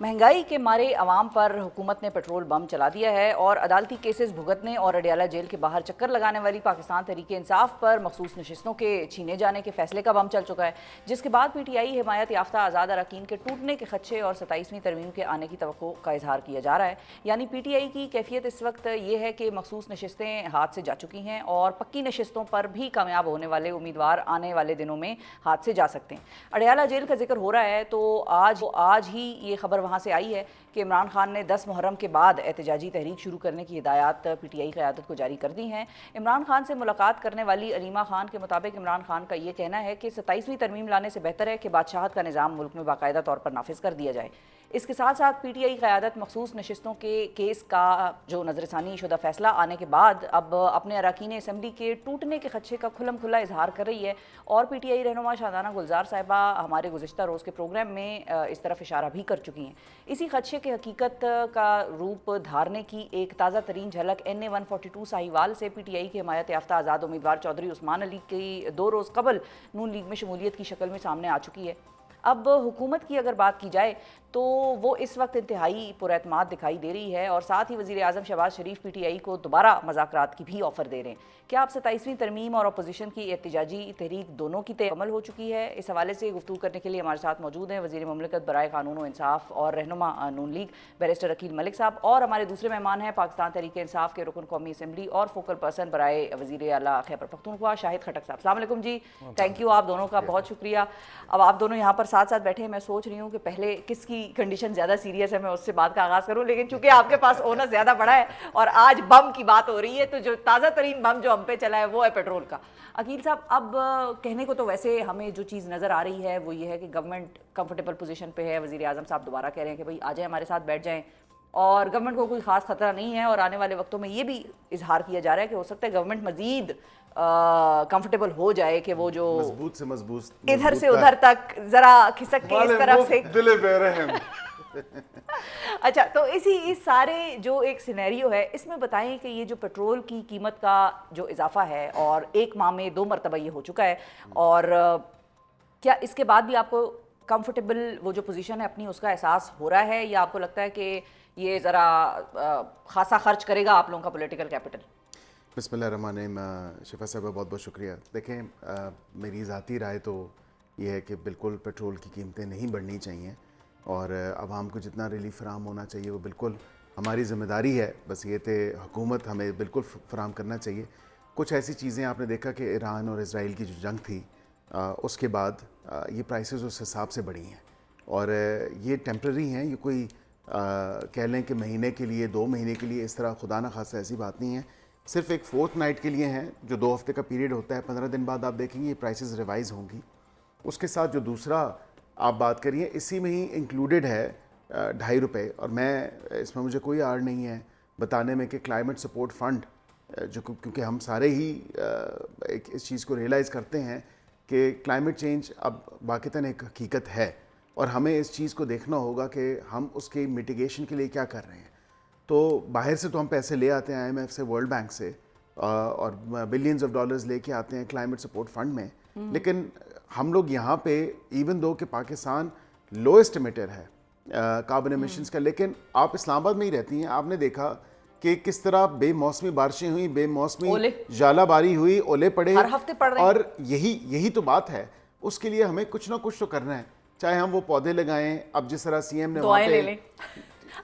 महंगाई के मारे अवाम पर हुकूमत ने पेट्रोल बम चला दिया है और अदालती केसेस भुगतने और अडियाला जेल के बाहर चक्कर लगाने वाली पाकिस्तान तहरीक इंसाफ पर मखसूस नशिस्तों के छीने जाने के फैसले का बम चल चुका है, जिसके बाद पीटीआई हिमायत याफ्ता आज़ाद अरकान के टूटने के खदशे और 27वीं तरमीम के आने की तवक्को का इजहार किया जा रहा है। यानी पीटीआई की कैफियत इस वक्त ये है कि मखसूस नशिस्तें हाथ से जा चुकी हैं और पक्की नशिस्तों पर भी कामयाब होने वाले उम्मीदवार आने वाले दिनों में हाथ से जा सकते हैं। अडियाला जेल का जिक्र हो रहा है तो आज ही ये खबर वहाँ से आई है कि इमरान खान ने 10 मुहर्रम के बाद एहतजाजी तहरीक शुरू करने की हिदायत पीटीआई क़यादत को जारी कर दी हैं। इमरान खान से मुलाकात करने वाली अलीमा खान के मुताबिक इमरान खान का ये कहना है कि 27वीं तरमीम लाने से बेहतर है कि बादशाहत का निज़ाम मुल्क में बाकायदा तौर पर नाफिज कर दिया जाए। इसके साथ साथ पीटीआई क़यादत मखसूस नशिस्तों के केस का जो नज़रसानी शुदा फैसला आने के बाद अब अपने अरकान असम्बली के टूटने के खदशे का खुलम खुला इजहार कर रही है और पीटीआई रहनुमा शाहदाना गुलजार साहिबा हमारे गुज़िश्ता रोज़ के प्रोग्राम में इस तरफ इशारा भी कर चुकी हैं। इसी खदशे के हकीकत का रूप धारने की एक ताज़ा तरीन झलक NA 142 साहिवाल से पीटीआई के हिमायत याफ्ता आज़ाद उम्मीदवार चौधरी उस्मान अली की 2 रोज़ कबल नून लीग में शमूलियत की शक्ल में सामने आ चुकी है। अब हुकूमत की अगर बात की जाए तो वो इस वक्त इंतहाई पुरएतमाद दिखाई दे रही है और साथ ही वज़ीर आज़म शहबाज शरीफ पीटीआई को दोबारा मज़ाकरात की भी ऑफ़र दे रहे हैं। क्या अब 27वीं तरमीम और अपोजिशन की एहतजाजी तहरीक दोनों की तकम्मल हो चुकी है? इस हवाले से गुफ्तगू करने के लिए हमारे साथ मौजूद हैं वज़ीर मुमलिकत बराए क़ानून व इंसाफ और रहनुमा नून लीग बैरिस्टर अकील मलिक साहब, और हमारे दूसरे मेहमान हैं पाकिस्तान तहरीक इंसाफ के रुकन कौमी असम्बली और फोकल पर्सन बराए वज़ीर आला खैबर पख्तूनख्वा शाहिद खटक साहब। अस्सलाम वालेकुम जी, थैंक यू आप दोनों का, बहुत शुक्रिया। अब आप दोनों यहाँ पर साथ साथ बैठे हैं, मैं सोच रही हूँ कि पहले किसकी कंडीशन ज़्यादा सीरियस है मैं उससे बात का आगाज़ करूँ, लेकिन चूंकि आपके पास ओनर ज़्यादा बड़ा है और आज बम की बात हो रही है तो जो ताज़ा तरीन बम जो हम पे चला है वो है पेट्रोल का। अकील साहब, अब कहने को तो वैसे हमें जो चीज़ नज़र आ रही है वो ये है कि गवर्नमेंट कंफर्टेबल पोजीशन पे है, वज़ीर आज़म साहब दोबारा कह रहे हैं कि भाई आ जाए हमारे साथ बैठ जाएं और गवर्नमेंट को कोई ख़ास खतरा नहीं है, और आने वाले वक्तों में ये भी इजहार किया जा रहा है कि हो सकता है गवर्नमेंट मज़ीद कंफर्टेबल हो जाए कि वो जो मजबूत से मजबूत इधर से उधर तक जरा खिसक के इस तरफ से दिले बह रहे हैं। अच्छा, तो इस सारे जो एक सिनेरियो है इसमें बताएं कि ये जो पेट्रोल की कीमत का जो इजाफा है और एक माह में 2 मरतबा ये हो चुका है, और क्या इसके बाद भी आपको कंफर्टेबल वो जो पोजीशन है अपनी उसका एहसास हो रहा है, या आपको लगता है कि ये ज़रा खासा खर्च करेगा आप लोगों का पॉलिटिकल कैपिटल? बिस्मिल्लाहिर्रहमानिर्रहीम। शिफा साहब बहुत बहुत शुक्रिया। देखें, मेरी ज़ाती राय तो ये है कि बिल्कुल पेट्रोल की कीमतें नहीं बढ़नी चाहिए और आवाम को जितना रिलीफ फराम होना चाहिए वो बिल्कुल हमारी ज़िम्मेदारी है। वसीयत हुकूमत हमें बिल्कुल फराम करना चाहिए। कुछ ऐसी चीज़ें आपने देखा कि ईरान और इसराइल की जो जंग थी उसके बाद ये प्राइसेस उस हिसाब से बढ़ी हैं और ये टेम्प्रेरी हैं, ये कोई कह लें कि महीने के लिए 2 महीने के लिए, इस तरह खुदा न खासा ऐसी बात नहीं है। सिर्फ एक फोर्थ नाइट के लिए हैं जो 2 हफ्ते का पीरियड होता है। 15 दिन बाद आप देखेंगे ये प्राइसेस रिवाइज़ होंगी। उसके साथ जो दूसरा आप बात करिए इसी में ही इंक्लूडेड है ₹2.5, और मैं इसमें मुझे कोई आड़ नहीं है बताने में कि क्लाइमेट सपोर्ट फ़ंड जो क्योंकि हम सारे ही इस चीज़ को रियलाइज़ करते हैं कि क्लाइमेट चेंज अब वाक़तन एक हकीकत है और हमें इस चीज़ को देखना होगा कि हम उसके मिटिगेशन के लिए क्या कर रहे हैं। तो बाहर से तो हम पैसे ले आते हैं IMF से, वर्ल्ड बैंक से, और बिलियंस ऑफ डॉलर्स लेके आते हैं क्लाइमेट सपोर्ट फंड में, लेकिन हम लोग यहाँ पे इवन दो कि पाकिस्तान लोएस्ट एमिटर है कार्बन एमिशंस का, लेकिन आप इस्लामाबाद में ही रहती हैं, आपने देखा कि किस तरह बेमौसमी बारिशें हुई, बेमौसमी जालाबारी हुई, ओले पड़े, हर हफ्ते पड़ रहे हैं। और यही तो बात है। उसके लिए हमें कुछ ना कुछ तो करना है, चाहे हम वो पौधे लगाएं। अब जिस तरह CM ने दुआएं ले लें,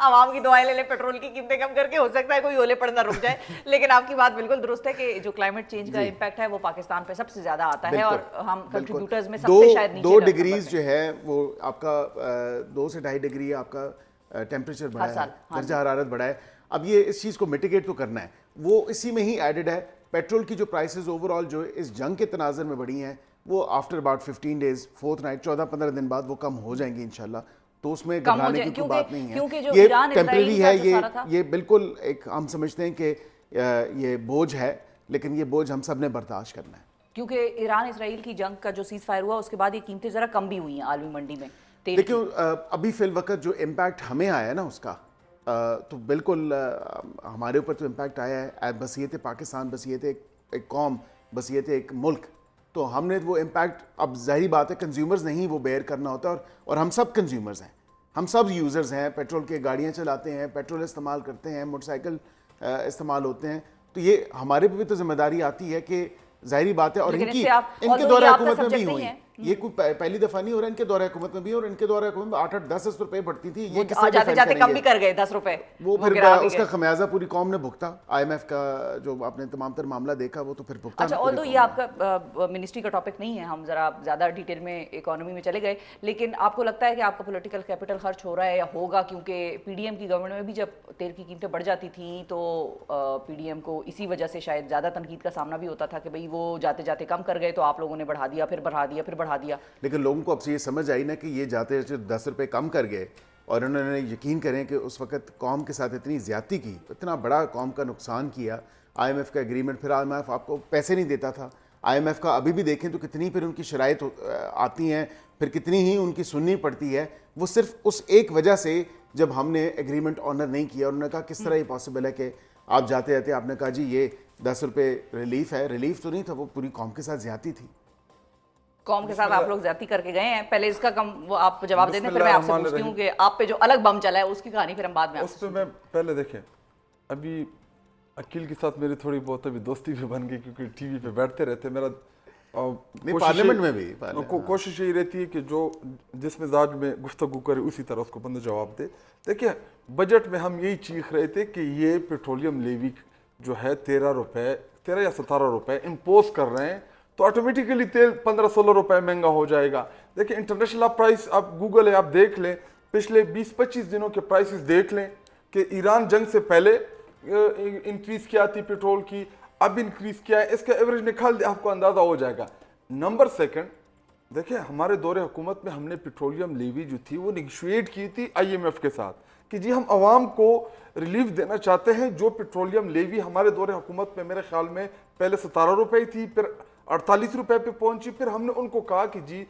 आवाम की दुआएं ले लें, पेट्रोल की कीमतें कम करके, हो सकता है कोई ओले पड़ना रुक जाए। लेकिन आपकी बात बिल्कुल दुरुस्त है कि जो क्लाइमेट चेंज का इम्पैक्ट है वो पाकिस्तान पे सबसे ज्यादा आता है और हम कंट्रीब्यूटर्स में सबसे शायद नीचे 2 डिग्रीज जो है वो आपका 2 से 2.5 डिग्री आपका टेम्परेचर बढ़ा है, दर्जा हरारत बढ़ा है। अब ये इस चीज़ को मिटिगेट तो करना है, वो इसी में ही एडेड है। पेट्रोल की जो प्राइसेस ओवरऑल जो इस जंग के तनाज़र में बढ़ी हैं वो after about 15 days, fourth night, 14-15 दिन बाद वो कम हो जाएंगी इंशाल्लाह। तो उसमें घबराने की कोई बात नहीं है, ये टेम्परेरी है, ये बिल्कुल एक हम समझते हैं कि ये बोझ है, लेकिन ये बोझ हम सब ने बर्दाश्त करना है। क्योंकि ईरान इसराइल की जंग का जो सीज फायर हुआ उसके बाद ये कीमतें ज़रा कम भी हुई हैं आलमी मंडी में। देखिए, अभी फिल वक्त जो इम्पैक्ट हमें आया है ना उसका, तो बिल्कुल हमारे ऊपर तो इम्पैक्ट आया है। बसीयत पाकिस्तान, बसीयत एक कौम, बसीयत एक मुल्क, तो हमने वो इम्पैक्ट, अब ज़ाहिर बात है कंज्यूमर्स नहीं वो बेयर करना होता है, और हम सब कंज्यूमर्स हैं। ہم سب یوزرز ہیں, پیٹرول کے گاڑیاں چلاتے ہیں, پیٹرول استعمال کرتے ہیں, موٹر سائیکل استعمال ہوتے ہیں, تو یہ ہمارے پہ بھی تو ذمہ داری آتی ہے کہ ظاہری بات ہے. اور ان کے دورہ حکومت میں بھی ہوئی, یہ کوئی پہلی دفعہ نہیں ہو رہا, ان کے دورہ حکومت میں بھی, اور ان کے دورہ حکومت میں 8-10 روپے بڑھتی تھی, یہ کس طرح جاتے جاتے کم بھی کر گئے 10 روپے, وہ پھر اس کا خمیازہ پوری قوم نے بھگتا. آئی ایم ایف کا جو آپ نے تمام تر معاملہ دیکھا وہ تو پھر بھگتا. اچھا, اور یہ آپ کا منسٹری کا ٹاپک نہیں ہے, ہم ذرا زیادہ ڈیٹیل میں اکانومی میں چلے گئے, لیکن آپ کو لگتا ہے کہ آپ کا پولیٹیکل کیپٹل خرچ ہو رہا ہے یا ہوگا, کیونکہ پی ڈی ایم کی گورنمنٹ میں بھی جب تیل کی قیمتیں بڑھ جاتی تھیں تو پی ڈی ایم کو اسی وجہ سے شاید زیادہ تنقید کا سامنا بھی ہوتا تھا کہ بھئی وہ جاتے جاتے کم کر گئے تو آپ لوگوں نے بڑھا دیا, پھر بڑھا دیا, پھر بڑھا دیا. لیکن لوگوں کو اب سے یہ سمجھ آئی نا کہ یہ جاتے 10 روپے کم کر گئے, اور انہوں نے یقین کریں کہ اس وقت قوم کے ساتھ اتنی زیادتی کی, اتنا بڑا قوم کا نقصان کیا. آئی ایم ایف کا ایگریمنٹ, پھر آئی ایم ایف آپ کو پیسے نہیں دیتا تھا. آئی ایم ایف کا ابھی بھی دیکھیں تو کتنی پھر ان کی شرائط آتی ہیں, پھر کتنی ہی ان کی سننی پڑتی ہے. وہ صرف اس ایک وجہ سے جب ہم نے ایگریمنٹ آنر نہیں کیا, انہوں نے کہا کس طرح یہ پاسبل ہے کہ آپ جاتے جاتے آپ نے کہا جی یہ 10 روپے ریلیف ہے. ریلیف تو نہیں تھا, وہ پوری قوم کے ساتھ زیادتی تھی. قوم کے ساتھ آپ لوگ زیادتی کر کے گئے ہیں. پہلے اس کا وہ آپ جواب دے دیں, پھر میں آپ سے پوچھتی ہوں کہ آپ پہ جو الگ بم چلا ہے اس کی کہانی پھر ہم بعد میں اس پہ میں پہلے دیکھیں, ابھی عقیل کے ساتھ میری تھوڑی بہت ابھی دوستی بھی بن گئی, کیونکہ ٹی وی پہ بیٹھتے رہتے. میرا پارلیمنٹ میں بھی کوشش یہی رہتی ہے کہ جو جس مزاج میں گفتگو کرے اسی طرح اس کو بندہ جواب دے. دیکھیں بجٹ میں ہم یہی چیخ رہے تھے کہ یہ پیٹرولیم لیوی جو ہے 13 یا 17 روپے امپوز کر رہے ہیں, تو آٹومیٹیکلی تیل 15-16 روپے مہنگا ہو جائے گا. دیکھیں انٹرنیشنل پرائس آپ گوگل ہے, آپ دیکھ لیں پچھلے 20-25 دنوں کے پرائسز دیکھ لیں کہ ایران جنگ سے پہلے انکریز کیا تھی پیٹرول کی, اب انکریز کیا ہے, اس کا ایوریج نکال دیں, آپ کو اندازہ ہو جائے گا. نمبر سیکنڈ, دیکھیں ہمارے دور حکومت میں ہم نے پیٹرولیم لیوی جو تھی وہ نیگوشیٹ کی تھی آئی ایم ایف کے ساتھ کہ جی ہم عوام کو ریلیف دینا چاہتے ہیں. جو پیٹرولیم لیوی ہمارے دور حکومت میں میرے خیال میں پہلے 17 روپے تھی, پھر 48 روپے پہ پہنچی. پھر ہم نے ان کو کہا کہ جی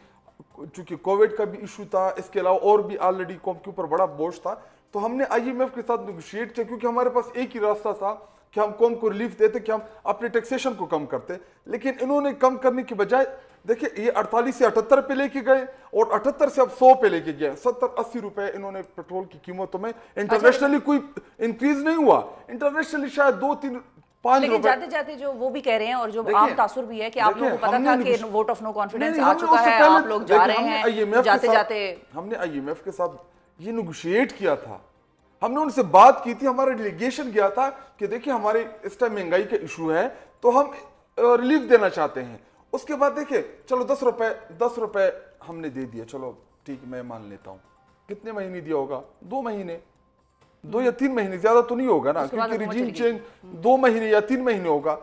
چونکہ کووڈ کا بھی ایشو تھا, اس کے علاوہ اور بھی آلریڈی قوم کے اوپر بڑا بوجھ تھا, تو ہم نے آئی ایم ایف کے ساتھ نیگوشیٹ کیا, کیونکہ ہمارے پاس ایک ہی راستہ تھا کہ ہم قوم کو ریلیف دیتے, کہ ہم اپنے ٹیکسیشن کو کم کرتے. لیکن انہوں نے کم کرنے کی بجائے دیکھیں یہ 48 سے 78 پہ لے کے گئے, اور 78 سے اب 100 پہ لے کے گئے. 70-80 روپے انہوں نے پیٹرول کی قیمتوں میں. انٹرنیشنلی کوئی انکریز نہیں ہوا, انٹرنیشنلی شاید 2-3-5 لیکن جاتے جاتے جو وہ بھی کہہ رہے ہیں, اور جو عام تاثر بھی ہے کہ آپ لوگوں کو پتا تھا کہ ووٹ آف نو کانفیڈنس آ چکا ہے, آپ لوگ جا رہے ہیں جاتے جاتے. ہم نے آئی ایم ایف کے ساتھ یہ نیگوشیٹ کیا تھا, ہم نے ان سے بات کی تھی, ہمارا ڈیلیگیشن گیا تھا کہ دیکھیں ہمارے اس ٹائم مہنگائی کا ایشو ہے تو ہم ریلیف دینا چاہتے ہیں. اس کے بعد دیکھیں چلو 10 روپے ہم نے دے دیا, چلو ٹھیک میں مان لیتا ہوں. کتنے مہینے دیا ہوگا؟ 2 مہینے, 2 یا 3 مہینے, زیادہ تو نہیں ہوگا نا, کیونکہ ریجیم چینج 2 مہینے یا 3 مہینے ہوگا.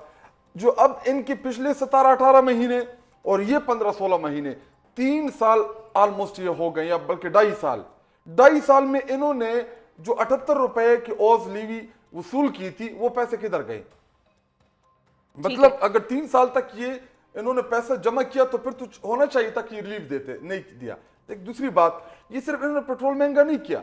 جو اب ان کے پچھلے 17-18 مہینے اور یہ 15-16 مہینے, 3 سال آلموسٹ یہ ہو گئے, یا بلکہ 2.5 سال میں انہوں نے جو 78 روپے کی اوز لیوی وصول کی تھی وہ پیسے کدھر گئے؟ مطلب اگر 3 سال تک یہ انہوں نے پیسہ جمع کیا تو پھر تو ہونا چاہیے تھا کہ یہ ریلیف دیتے, نہیں دیا. ایک دوسری بات, یہ صرف انہوں نے پیٹرول مہنگا نہیں کیا,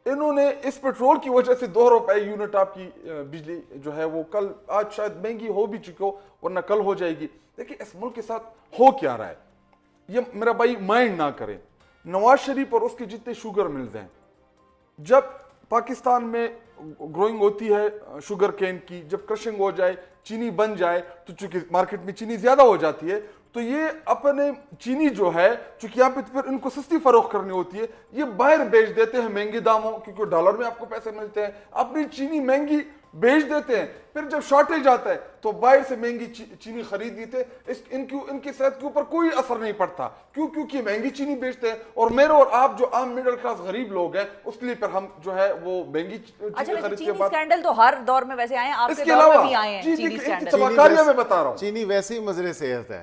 انہوں نے اس پیٹرول کی وجہ سے 2 روپے یونٹ آپ کی بجلی جو ہے وہ کل آج شاید مہنگی ہو بھی چکی ہو, ورنہ کل ہو جائے گی. دیکھیں اس ملک کے ساتھ ہو کیا رہا ہے, یہ میرا بھائی مائنڈ نہ کریں. نواز شریف اور اس کے جتنے شوگر ملز ہیں, جب پاکستان میں گروئنگ ہوتی ہے شوگر کین کی, جب کرشنگ ہو جائے, چینی بن جائے, تو چونکہ مارکیٹ میں چینی زیادہ ہو جاتی ہے, تو یہ اپنے چینی جو ہے چونکہ یہاں پہ پھر ان کو سستی فروخت کرنی ہوتی ہے, یہ باہر بیچ دیتے ہیں مہنگے داموں, کیونکہ ڈالر میں آپ کو پیسے ملتے ہیں, اپنی چینی مہنگی بیچ دیتے ہیں. پھر جب شارٹیج آتا ہے تو باہر سے مہنگی چینی خرید لیتے ہیں. ان کی صحت کے اوپر کوئی اثر نہیں پڑتا, کیونکہ مہنگی چینی بیچتے ہیں. اور میرے اور آپ جو عام مڈل کلاس غریب لوگ ہیں, اس کے لیے پھر ہم جو ہے وہ مہنگی چینی خرید کے بعد. اسکینڈل تو ہر دور میں ویسے آئے ہیں, آپ کے دور میں بھی آئے ہیں چینی اسکینڈل. میں بتا رہا ہوں چینی ویسے ہی مضر صحت ہے.